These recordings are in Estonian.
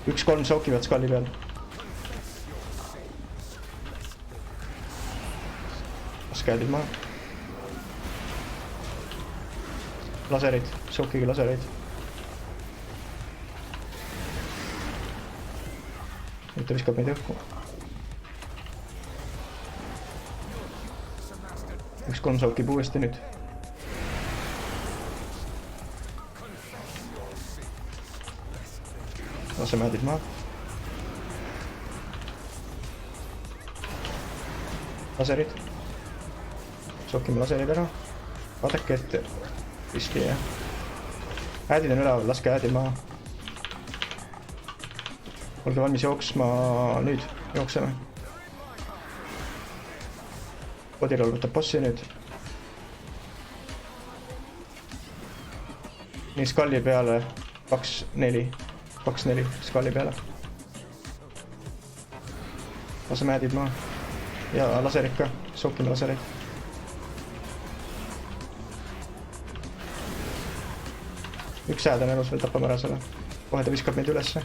1-3 sokivad skalli peal. Las käedid maha. Laserid, sokiga laserid. nüüd ta viskab meid õhku. 1-3 sokib uuesti nüüd. Lase mäedid maha. Laserid. Sokime laserid ära. Vaadake ette. Riski jah. Äädid on üleval, laske äädid maha. Olge valmis jooksma nüüd. Jookseme. Bodyroll võtab bossi nüüd. Nii skalli peale 2-4. 2-4 skalli peale. Laseme äädid maha. Ja laserid ka. Sokime laserid. Üks ääd on elus, veel tapame ära selle. Kohe ta viskab meid ülesse.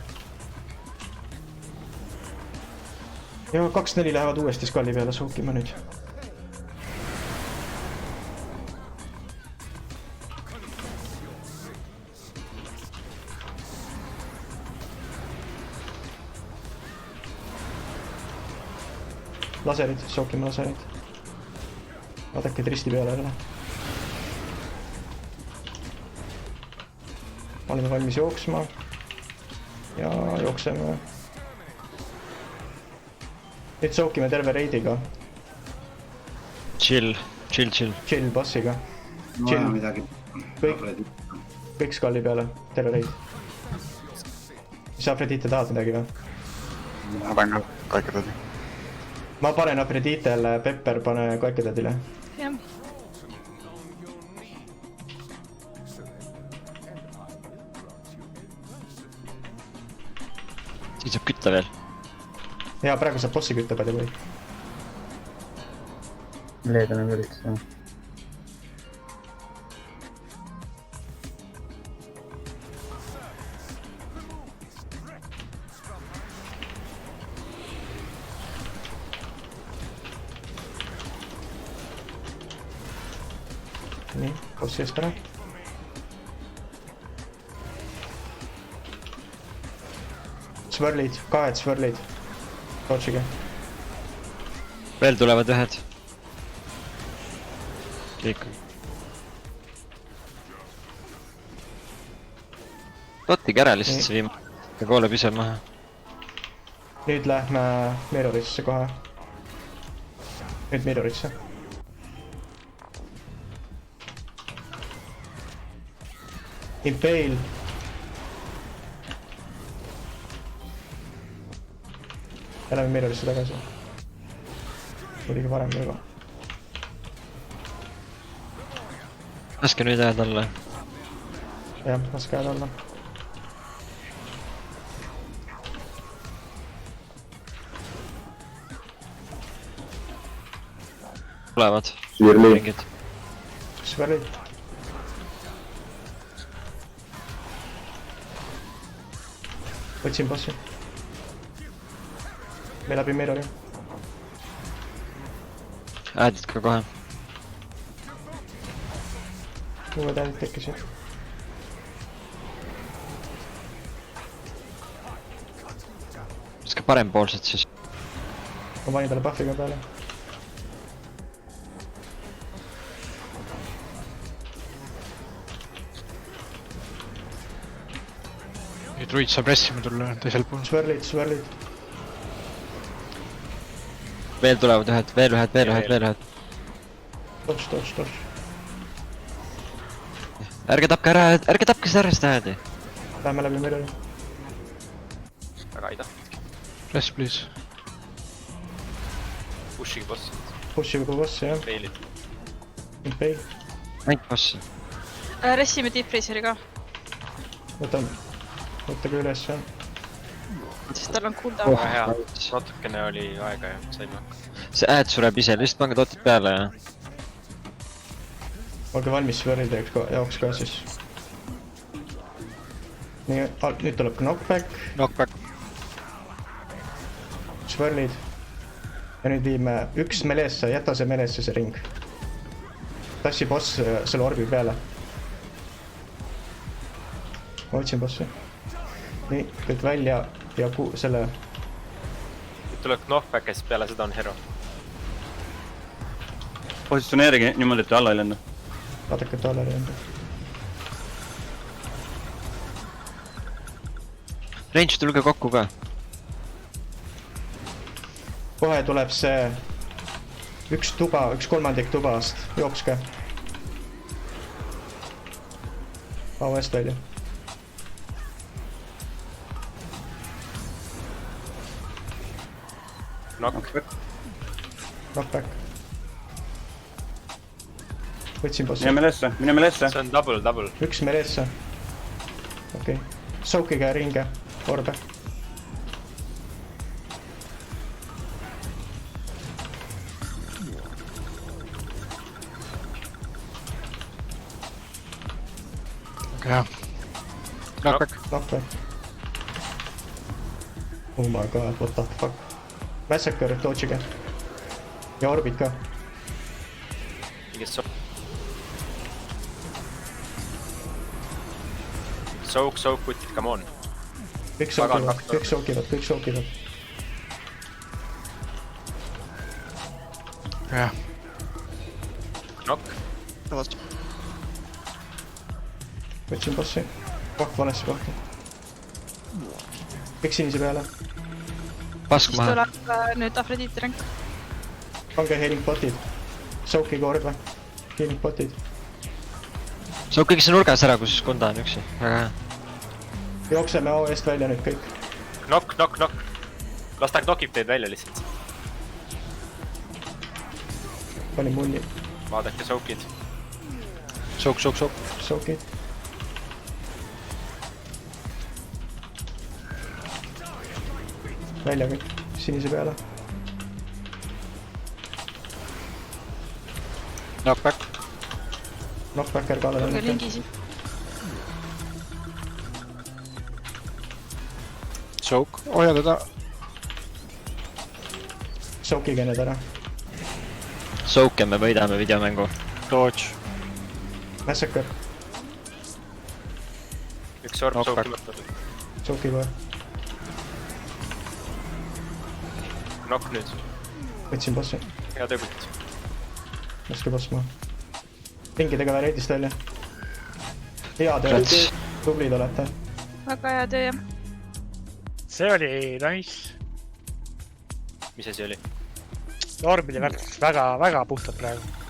Ja 2-4 lähevad uuesti skalli peale. Sokime nüüd. Laserid, sokime laserid. Vaadake risti peale jälle. Oleme valmis jooksma. Ja jookseme. Nüüd sokime terve reidiga. Chill. Chill bossiga. Chill midagi. Kõik skalli peale, terve reid. Mis Afrodite tahad midagi või? Ma panen kaikadadi. Ma panen Afroditele, Pepper pane kaikadadile. Jah. Siis saab kütta veel. Ja praegu saab bossi kütta palju või? Leedane võliks, jah. Nii, bossi eest ära. Swirlid, kahed swirlid. Torchiga. Veel tulevad ühed. Kõik. Tottige ära lihtsalt see viim. Ja kooleb ise maha. Nüüd lähme Mirrorisse kohe. Nüüd Mirrorisse. Impale. Ja lähme Mirrorisse tagasi. Muidugi varem juba. Laske nüüd jääd alla. Jah, laske jääd alla. Tulevad. Swirli. Swirlid. Võtsin bossi. Me läbi Mirrori. Äädid ka kohe. Uued äädid tekkisid. Viska parempoolset siis. Ma panin talle buffiga peale. Nüüd Ruid saab ressima tulla teisel pool. Swirlid. Veel tulevad ühed, veel ühed. Torch. Ärge tapke ära, ärge tapke seda ära seda äädi. Läheme läbi Mirrori. Väga ei tahtnud. Rest please. Push'iga boss. Pushi juba bossi, jah. Failid. Impale. Ainult bossi. Ressime Deep Freezeri ka. Võtage üles, jah. Sest tal on cooldown. Väga hea. Natukene oli aega ja saime hakkama. See ääd sureb ise, lihtsalt pange totid peale ja... Olge valmis Swirlide jaoks ka siis. Nii, nüüd tuleb knockback. Knockback. Swirlid. ja nüüd viime üks meleesse, jäta see meleesse see ring. tassi boss selle orbi peale. ma otsin bossi. nii, kõik välja ja selle. nüüd tuleb knockback ja siis peale seda on hero. positsioneerige niimoodi, et alla ei lenda. vaadake dollari enda. Range, tulge kokku ka. kohe tuleb see üks tuba, 1/3 tubast, jookske. AOS välja. Knock. Knockback. võtsin bossi. mine melesse. see on double. üks meleesse. okei okay. Soukige ringe, orbe. väga hea. Knockback. Knockback. Oh my god, what the fuck. Massacre, dodge'ige. ja orbid ka. mingit soak, putid, come on. kõik Taga on sookivad, kaks kõik sookivad. väga hea. Knock. võtsin bossi. Vahk valesse kohta. kõik sinise peale. Pask siis maha. tuleb nüüd Afroditi ränk. pange healing botid. Soukige orbe. Healing botid. see on kõik see nurgas ära, kus Kunda on üksi. väga hea. jookseme AOS-t välja nüüd kõik. Knock. las ta knockib teid välja lihtsalt. panin munni. vaadake soakid. Souk. Soukid. välja kõik. sinise peale. Knockback. Knockbacker kallale tulge nüüd. lingisi. Soak. hoia teda. Soukige need ära. Souk ja me võidame videomängu. Dodge. Massacre. üks orb Knockback. soakimata. Souki kohe. Knock nüüd. võtsin bossi. hea töö, putid. laske boss maha. ringidega veel reidist välja. hea töö. Rats. tublid olete. väga hea töö, jah. see oli nice. mis asi oli? Orbide värk väga puhtalt praegu.